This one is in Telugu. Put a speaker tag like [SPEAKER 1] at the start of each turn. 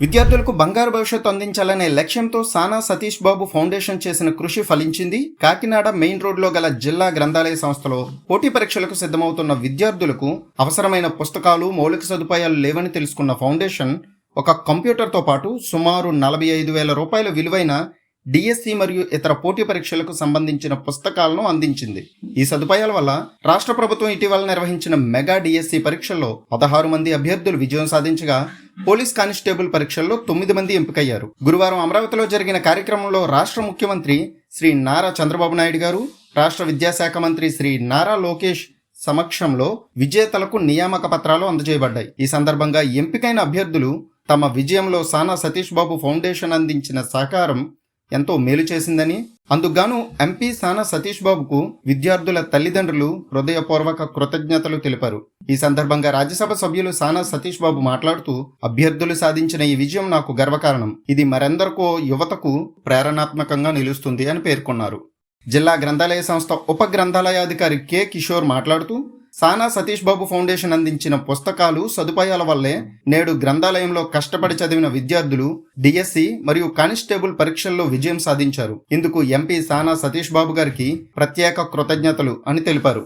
[SPEAKER 1] విద్యార్థులకు బంగారు భవిష్యత్తు అందించాలనే లక్ష్యంతో సానా సతీష్ బాబు ఫౌండేషన్ చేసిన కృషి ఫలించింది. కాకినాడ మెయిన్ రోడ్లో గల జిల్లా గ్రంథాలయ సంస్థలో పోటీ పరీక్షలకు సిద్ధమవుతున్న విద్యార్థులకు అవసరమైన పుస్తకాలు, మౌలిక సదుపాయాలు లేవని తెలుసుకున్న ఫౌండేషన్ ఒక కంప్యూటర్తో పాటు సుమారు 45,000 రూపాయల విలువైన డిఎస్సి మరియు ఇతర పోటీ పరీక్షలకు సంబంధించిన పుస్తకాలను అందించింది. ఈ సదుపాయాల వల్ల రాష్ట్ర ప్రభుత్వం ఇటీవల నిర్వహించిన మెగా డిఎస్సి పరీక్షల్లో 16 మంది అభ్యర్థులు విజయం సాధించగా పోలీస్ కానిస్టేబుల్ పరీక్షల్లో 9 మంది ఎంపికయ్యారు. గురువారం అమరావతిలో జరిగిన కార్యక్రమంలో రాష్ట్ర ముఖ్యమంత్రి శ్రీ నారా చంద్రబాబు నాయుడు గారు, రాష్ట్ర విద్యాశాఖ మంత్రి శ్రీ నారా లోకేష్ సమక్షంలో విజేతలకు నియామక పత్రాలు అందజేయబడ్డాయి. ఈ సందర్భంగా ఎంపికైన అభ్యర్థులు తమ విజయంలో సానా సతీష్ బాబు ఫౌండేషన్ అందించిన సహకారం ఎంతో మేలు చేసిందని, అందుకుగాను ఎంపీ సానా సతీష్ బాబుకు విద్యార్థుల తల్లిదండ్రులు హృదయపూర్వక కృతజ్ఞతలు తెలిపారు. ఈ సందర్భంగా రాజ్యసభ సభ్యులు సానా సతీష్ బాబు మాట్లాడుతూ, అభ్యర్థులు సాధించిన ఈ విజయం నాకు గర్వకారణం. ఇది మరెందరికో యువతకు ప్రేరణాత్మకంగా నిలుస్తుంది అని పేర్కొన్నారు. జిల్లా గ్రంథాలయ సంస్థ ఉప గ్రంథాలయాధికారి కె కిషోర్ మాట్లాడుతూ, సానా సతీష్ బాబు ఫౌండేషన్ అందించిన పుస్తకాలు, సదుపాయాల వల్లే నేడు గ్రంథాలయంలో కష్టపడి చదివిన విద్యార్థులు డిఎస్సి మరియు కానిస్టేబుల్ పరీక్షల్లో విజయం సాధించారు. ఇందుకు ఎంపీ సానా సతీష్ బాబు గారికి ప్రత్యేక కృతజ్ఞతలు అని తెలిపారు.